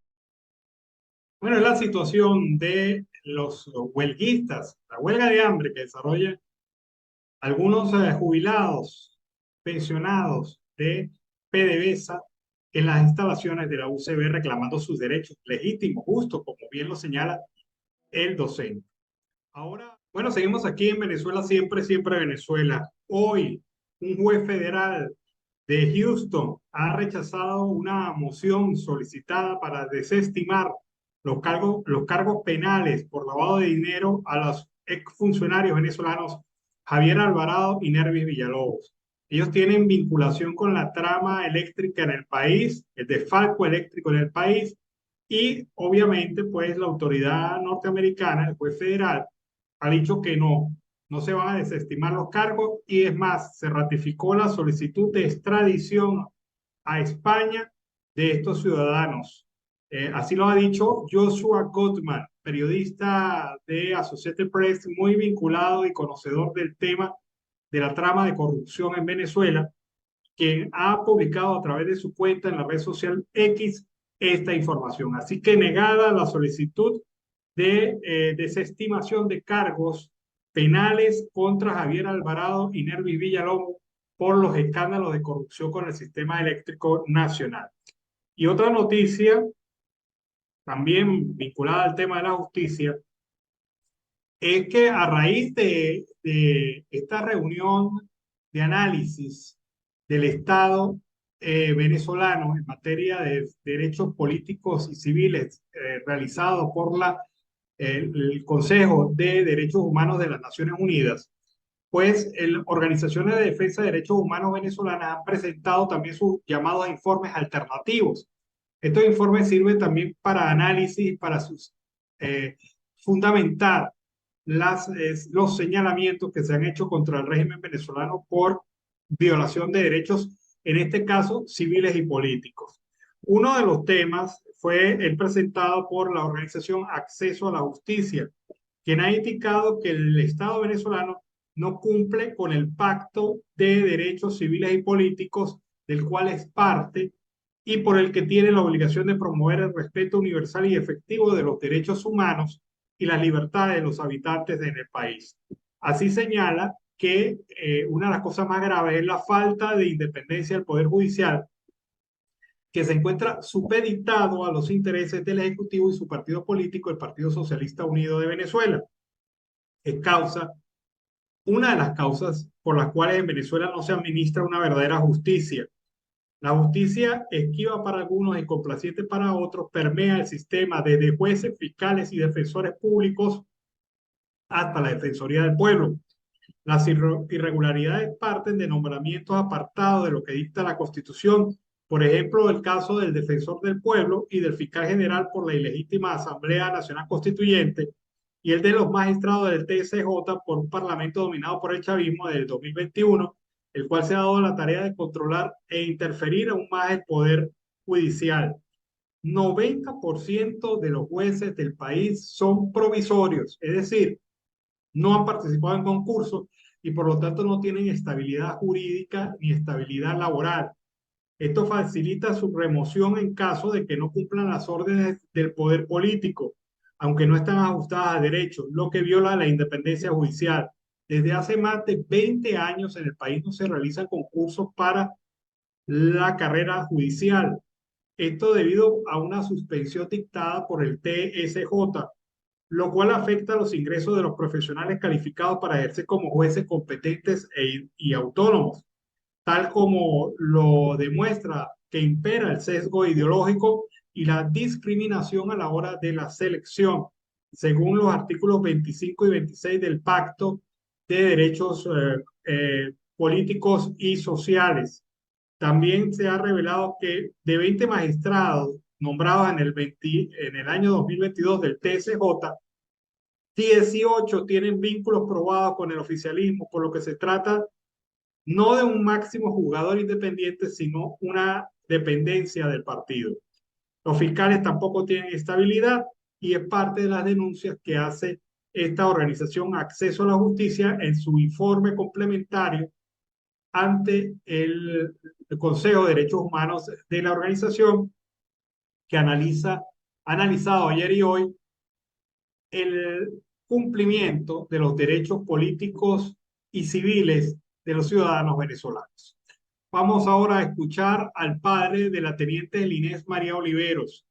Bueno, es la situación de los huelguistas, la huelga de hambre que desarrollan algunos jubilados, pensionados de PDVSA en las instalaciones de la UCB reclamando sus derechos legítimos, justos, como bien lo señala el docente. Ahora, bueno, seguimos aquí en Venezuela, siempre Venezuela. Hoy, un juez federal de Houston ha rechazado una moción solicitada para desestimar los cargos penales por lavado de dinero a los exfuncionarios venezolanos Javier Alvarado y Nervis Villalobos. Ellos tienen vinculación con la trama eléctrica en el país, el desfalco eléctrico en el país, y obviamente pues la autoridad norteamericana, el juez federal, ha dicho que no se van a desestimar los cargos, y es más, se ratificó la solicitud de extradición a España de estos ciudadanos. Así lo ha dicho Joshua Gottman, periodista de Associated Press, muy vinculado y conocedor del tema de la trama de corrupción en Venezuela, quien ha publicado a través de su cuenta en la red social X esta información. Así que negada la solicitud de desestimación de cargos penales contra Javier Alvarado y Nervis Villalobos por los escándalos de corrupción con el sistema eléctrico nacional. Y otra noticia, también vinculada al tema de la justicia, es que a raíz de esta reunión de análisis del Estado venezolano en materia de derechos políticos y civiles realizado por el Consejo de Derechos Humanos de las Naciones Unidas, pues organizaciones de defensa de derechos humanos venezolanas han presentado también sus llamados informes alternativos. Estos informes sirven también para análisis, para fundamentar los señalamientos que se han hecho contra el régimen venezolano por violación de derechos, en este caso civiles y políticos. Uno de los temas fue el presentado por la organización Acceso a la Justicia, quien ha indicado que el Estado venezolano no cumple con el Pacto de Derechos Civiles y Políticos, del cual es parte y por el que tiene la obligación de promover el respeto universal y efectivo de los derechos humanos y las libertades de los habitantes en el país. Así señala que una de las cosas más graves es la falta de independencia del Poder Judicial, que se encuentra supeditado a los intereses del Ejecutivo y su partido político, el Partido Socialista Unido de Venezuela. Es una de las causas por las cuales en Venezuela no se administra una verdadera justicia. La justicia, esquiva para algunos y complaciente para otros, permea el sistema desde jueces, fiscales y defensores públicos hasta la Defensoría del Pueblo. Las irregularidades parten de nombramientos apartados de lo que dicta la Constitución, por ejemplo, el caso del Defensor del Pueblo y del Fiscal General por la ilegítima Asamblea Nacional Constituyente, y el de los magistrados del TSJ por un parlamento dominado por el chavismo desde el 2021, el cual se ha dado la tarea de controlar e interferir aún más el poder judicial. 90% de los jueces del país son provisorios, es decir, no han participado en concursos y por lo tanto no tienen estabilidad jurídica ni estabilidad laboral. Esto facilita su remoción en caso de que no cumplan las órdenes del poder político, aunque no están ajustadas a derecho, lo que viola la independencia judicial. Desde hace más de 20 años en el país no se realizan concursos para la carrera judicial. Esto debido a una suspensión dictada por el TSJ, lo cual afecta los ingresos de los profesionales calificados para ejercer como jueces competentes y autónomos, tal como lo demuestra que impera el sesgo ideológico y la discriminación a la hora de la selección, según los artículos 25 y 26 del Pacto de Derechos Políticos y Sociales. También se ha revelado que de 20 magistrados nombrados en el año 2022 del TSJ, 18 tienen vínculos probados con el oficialismo, por lo que se trata no de un máximo jugador independiente, sino una dependencia del partido. Los fiscales tampoco tienen estabilidad y es parte de las denuncias que hace esta organización Acceso a la Justicia en su informe complementario ante el Consejo de Derechos Humanos de la organización, que ha analizado ayer y hoy el cumplimiento de los derechos políticos y civiles de los ciudadanos venezolanos. Vamos ahora a escuchar al padre de la teniente Inés María Oliveros.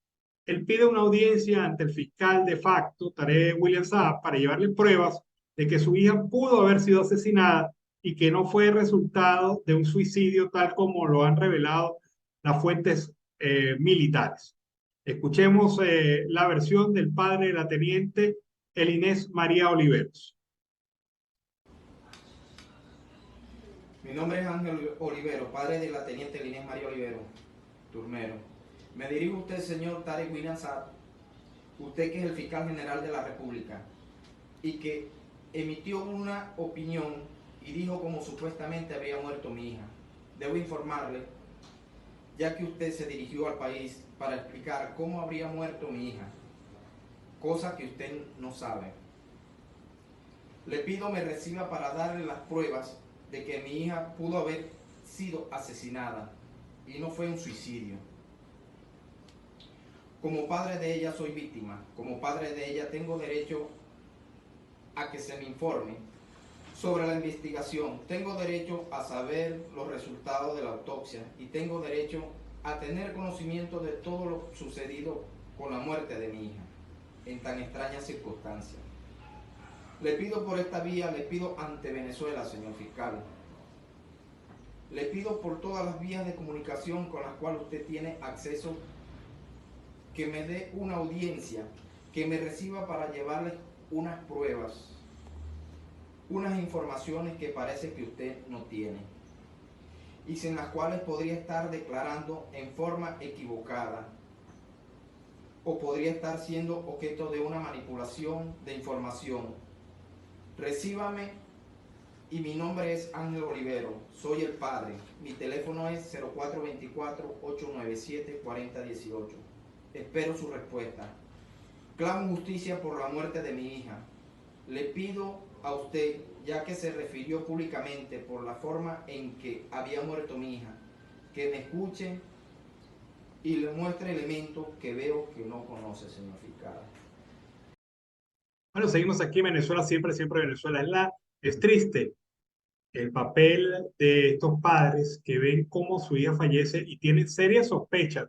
Él pide una audiencia ante el fiscal de facto, Tarek William Saab, para llevarle pruebas de que su hija pudo haber sido asesinada y que no fue resultado de un suicidio tal como lo han revelado las fuentes militares. Escuchemos la versión del padre de la teniente Inés María Oliveros. Mi nombre es Ángel Olivero, padre de la teniente Inés María Olivero, Turmero. Me dirijo a usted, señor Tarek William Saab, usted que es el fiscal general de la República y que emitió una opinión y dijo como supuestamente habría muerto mi hija. Debo informarle, ya que usted se dirigió al país para explicar cómo habría muerto mi hija, cosa que usted no sabe. Le pido me reciba para darle las pruebas de que mi hija pudo haber sido asesinada y no fue un suicidio. Como padre de ella soy víctima, como padre de ella tengo derecho a que se me informe sobre la investigación, tengo derecho a saber los resultados de la autopsia y tengo derecho a tener conocimiento de todo lo sucedido con la muerte de mi hija en tan extrañas circunstancias. Le pido por esta vía, le pido ante Venezuela, señor fiscal, le pido por todas las vías de comunicación con las cuales usted tiene acceso, que me dé una audiencia, que me reciba para llevarle unas pruebas, unas informaciones que parece que usted no tiene y sin las cuales podría estar declarando en forma equivocada o podría estar siendo objeto de una manipulación de información. Recíbame y mi nombre es Ángel Olivero, soy el padre. Mi teléfono es 0424-897-4018. Espero su respuesta. Clamo justicia por la muerte de mi hija. Le pido a usted, ya que se refirió públicamente por la forma en que había muerto mi hija, que me escuche y le muestre elementos que veo que no conoce, señor fiscal. Bueno, seguimos aquí en Venezuela, siempre Venezuela. Es triste el papel de estos padres que ven cómo su hija fallece y tienen serias sospechas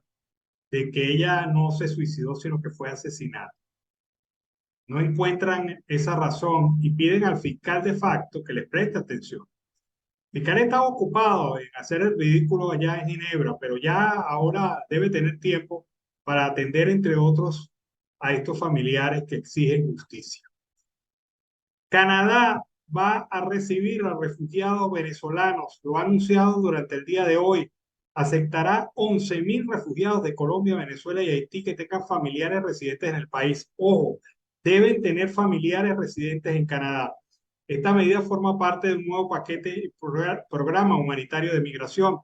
de que ella no se suicidó, sino que fue asesinada. No encuentran esa razón y piden al fiscal de facto que les preste atención. El fiscal está ocupado en hacer el ridículo allá en Ginebra, pero ya ahora debe tener tiempo para atender, entre otros, a estos familiares que exigen justicia. Canadá va a recibir a refugiados venezolanos, lo ha anunciado durante el día de hoy. Aceptará 11.000 refugiados de Colombia, Venezuela y Haití que tengan familiares residentes en el país. Ojo, deben tener familiares residentes en Canadá. Esta medida forma parte de un nuevo paquete y programa humanitario de migración.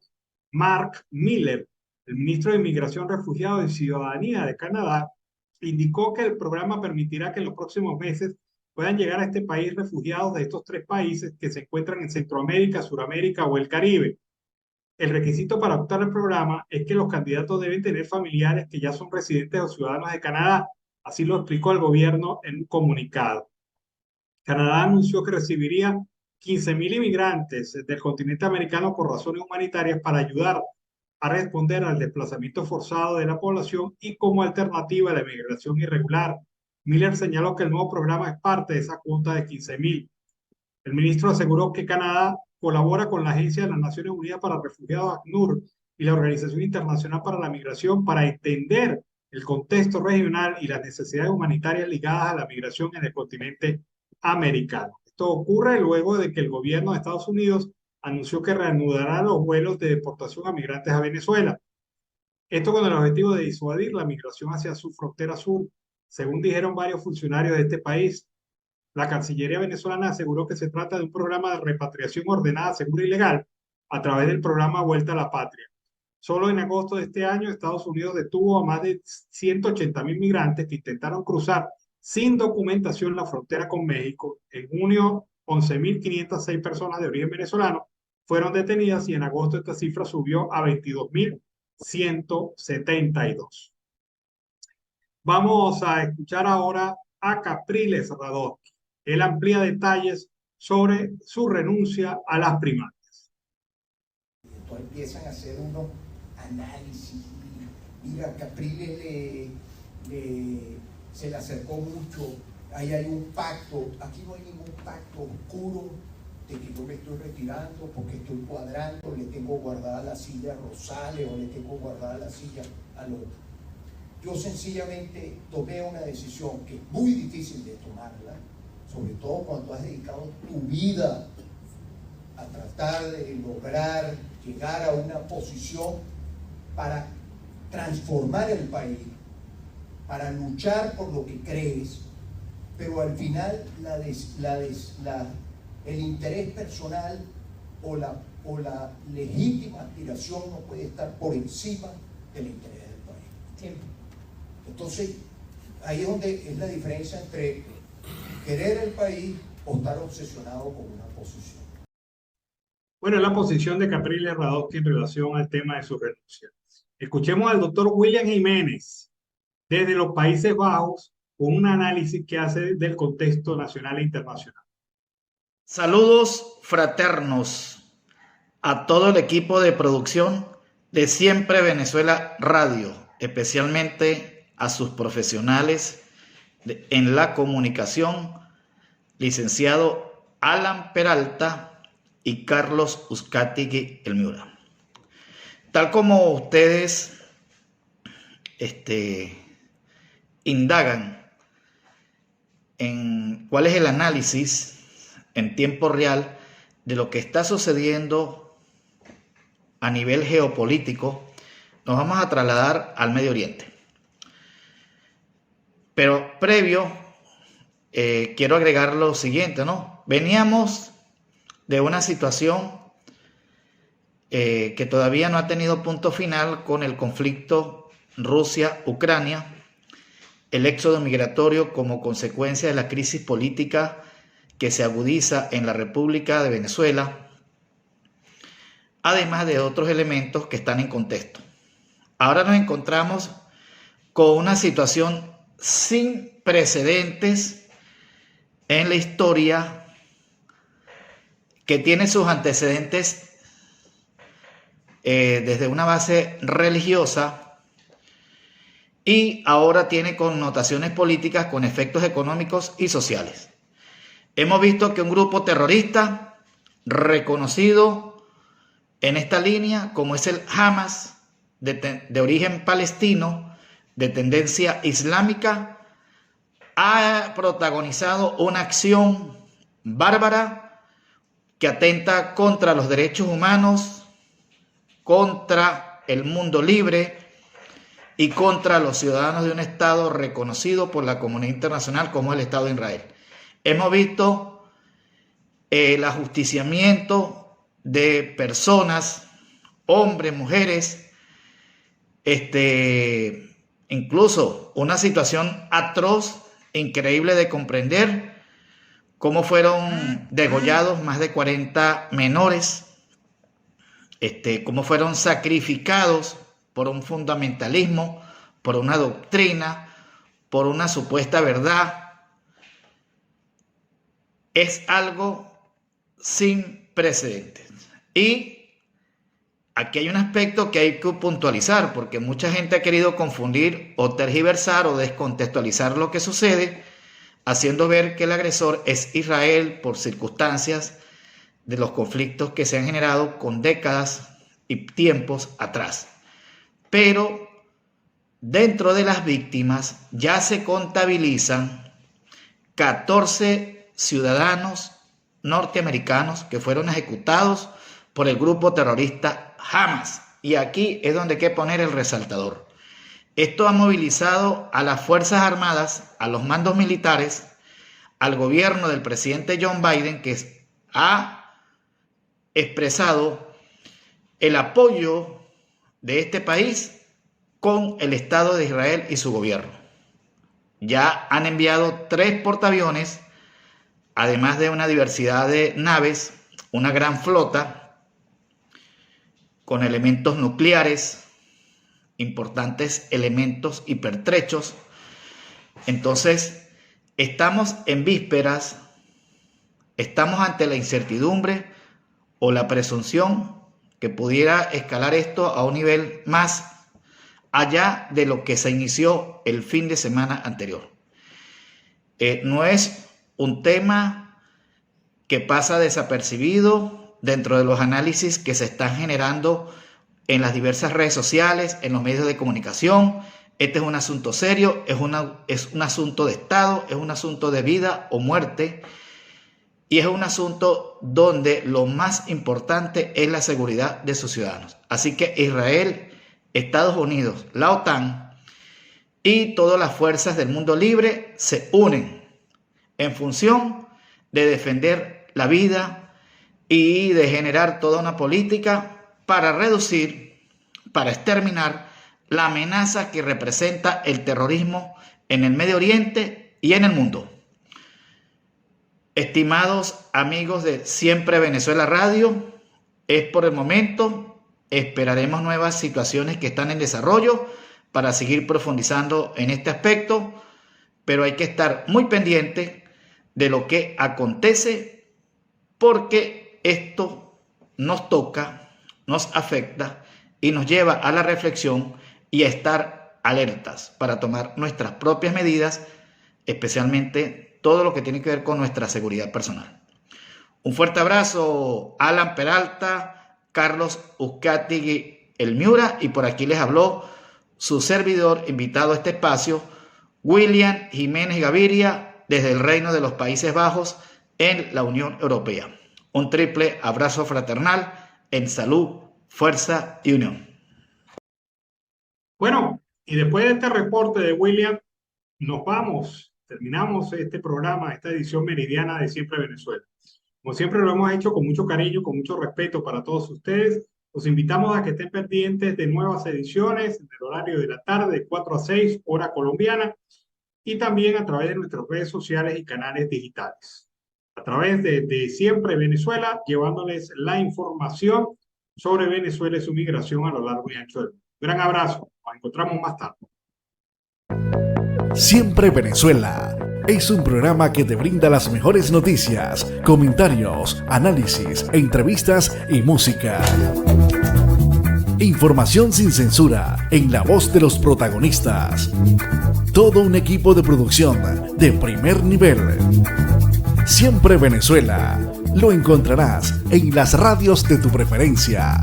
Mark Miller, el ministro de Inmigración, Refugiados y Ciudadanía de Canadá, indicó que el programa permitirá que en los próximos meses puedan llegar a este país refugiados de estos 3 países que se encuentran en Centroamérica, Suramérica o el Caribe. El requisito para optar al programa es que los candidatos deben tener familiares que ya son residentes o ciudadanos de Canadá. Así lo explicó el gobierno en un comunicado. Canadá anunció que recibiría 15.000 inmigrantes del continente americano por razones humanitarias para ayudar a responder al desplazamiento forzado de la población y como alternativa a la migración irregular. Miller señaló que el nuevo programa es parte de esa cuota de 15.000. El ministro aseguró que Canadá colabora con la Agencia de las Naciones Unidas para Refugiados, ACNUR, y la Organización Internacional para la Migración para entender el contexto regional y las necesidades humanitarias ligadas a la migración en el continente americano. Esto ocurre luego de que el gobierno de Estados Unidos anunció que reanudará los vuelos de deportación a migrantes a Venezuela. Esto con el objetivo de disuadir la migración hacia su frontera sur, según dijeron varios funcionarios de este país. La Cancillería venezolana aseguró que se trata de un programa de repatriación ordenada, segura y legal a través del programa Vuelta a la Patria. Solo en agosto de este año, Estados Unidos detuvo a más de 180.000 migrantes que intentaron cruzar sin documentación la frontera con México. En junio, 11.506 personas de origen venezolano fueron detenidas y en agosto esta cifra subió a 22.172. Vamos a escuchar ahora a Capriles Radovsky. Él amplía detalles sobre su renuncia a las primarias. Entonces empiezan a hacer unos análisis. Mira, Capriles se le acercó mucho. Ahí hay un pacto. Aquí no hay ningún pacto oscuro de que yo me estoy retirando porque estoy cuadrando, le tengo guardada la silla a Rosales o le tengo guardada la silla al otro. Yo sencillamente tomé una decisión que es muy difícil de tomarla, sobre todo cuando has dedicado tu vida a tratar de lograr llegar a una posición para transformar el país, para luchar por lo que crees, pero al final el interés personal o la legítima aspiración no puede estar por encima del interés del país. Siempre. Entonces, ahí es donde es la diferencia entre querer el país o estar obsesionado con una posición. Bueno, es la posición de Capriles Radowski en relación al tema de su renuncia. Escuchemos al doctor William Jiménez desde los Países Bajos con un análisis que hace del contexto nacional e internacional. Saludos fraternos a todo el equipo de producción de Siempre Venezuela Radio, especialmente a sus profesionales en la comunicación, licenciado Alan Peralta y Carlos Uzcategui El Miura. Tal como ustedes indagan en cuál es el análisis en tiempo real de lo que está sucediendo a nivel geopolítico, nos vamos a trasladar al Medio Oriente. Pero previo, quiero agregar lo siguiente, ¿no? Veníamos de una situación que todavía no ha tenido punto final con el conflicto Rusia-Ucrania, el éxodo migratorio como consecuencia de la crisis política que se agudiza en la República de Venezuela, además de otros elementos que están en contexto. Ahora nos encontramos con una situación sin precedentes en la historia que tiene sus antecedentes desde una base religiosa y ahora tiene connotaciones políticas con efectos económicos y sociales. Hemos visto que un grupo terrorista reconocido en esta línea, como es el Hamas, de origen palestino, de tendencia islámica, ha protagonizado una acción bárbara que atenta contra los derechos humanos, contra el mundo libre y contra los ciudadanos de un Estado reconocido por la comunidad internacional como el Estado de Israel. Hemos visto el ajusticiamiento de personas, hombres, mujeres, incluso una situación atroz, increíble de comprender, cómo fueron degollados más de 40 menores, cómo fueron sacrificados por un fundamentalismo, por una doctrina, por una supuesta verdad. Es algo sin precedentes. Y aquí hay un aspecto que hay que puntualizar, porque mucha gente ha querido confundir o tergiversar o descontextualizar lo que sucede, haciendo ver que el agresor es Israel por circunstancias de los conflictos que se han generado con décadas y tiempos atrás. Pero dentro de las víctimas ya se contabilizan 14 ciudadanos norteamericanos que fueron ejecutados por el grupo terrorista Hamas. Y aquí es donde hay que poner el resaltador. Esto ha movilizado a las Fuerzas Armadas, a los mandos militares, al gobierno del presidente John Biden, que ha expresado el apoyo de este país con el Estado de Israel y su gobierno. Ya han enviado 3 portaaviones, además de una diversidad de naves, una gran flota con elementos nucleares, importantes elementos hipertrechos. Entonces, estamos en vísperas, estamos ante la incertidumbre o la presunción que pudiera escalar esto a un nivel más allá de lo que se inició el fin de semana anterior. No es un tema que pasa desapercibido dentro de los análisis que se están generando en las diversas redes sociales, en los medios de comunicación. Este es un asunto serio, es un asunto de Estado, es un asunto de vida o muerte. y es un asunto donde lo más importante es la seguridad de sus ciudadanos. Así que Israel, Estados Unidos, la OTAN y todas las fuerzas del mundo libre se unen en función de defender la vida y de generar toda una política para reducir, para exterminar la amenaza que representa el terrorismo en el Medio Oriente y en el mundo. Estimados amigos de Siempre Venezuela Radio, es por el momento. Esperaremos nuevas situaciones que están en desarrollo para seguir profundizando en este aspecto, pero hay que estar muy pendiente de lo que acontece, porque esto nos toca, nos afecta y nos lleva a la reflexión y a estar alertas para tomar nuestras propias medidas, especialmente todo lo que tiene que ver con nuestra seguridad personal. Un fuerte abrazo, Alan Peralta, Carlos Uzcategui, El Miura, y por aquí les habló su servidor invitado a este espacio, William Jiménez Gaviria, desde el Reino de los Países Bajos en la Unión Europea. Un triple abrazo fraternal en salud, fuerza y unión. Bueno, y después de este reporte de William, nos vamos, terminamos este programa, esta edición meridiana de Siempre Venezuela. Como siempre lo hemos hecho con mucho cariño, con mucho respeto para todos ustedes. Los invitamos a que estén pendientes de nuevas ediciones en el horario de la tarde, de 4 a 6, hora colombiana, y también a través de nuestras redes sociales y canales digitales. A través de Siempre Venezuela, llevándoles la información sobre Venezuela y su migración a lo largo y ancho del mundo. Un gran abrazo. Nos encontramos más tarde. Siempre Venezuela es un programa que te brinda las mejores noticias, comentarios, análisis, entrevistas y música. Información sin censura en la voz de los protagonistas. Todo un equipo de producción de primer nivel. Siempre Venezuela lo encontrarás en las radios de tu preferencia.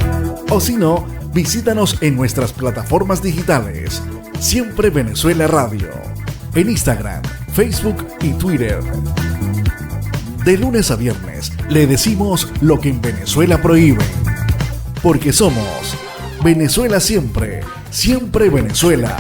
O si no, visítanos en nuestras plataformas digitales. Siempre Venezuela Radio. En Instagram, Facebook y Twitter. De lunes a viernes le decimos lo que en Venezuela prohíben. Porque somos Venezuela siempre, siempre Venezuela.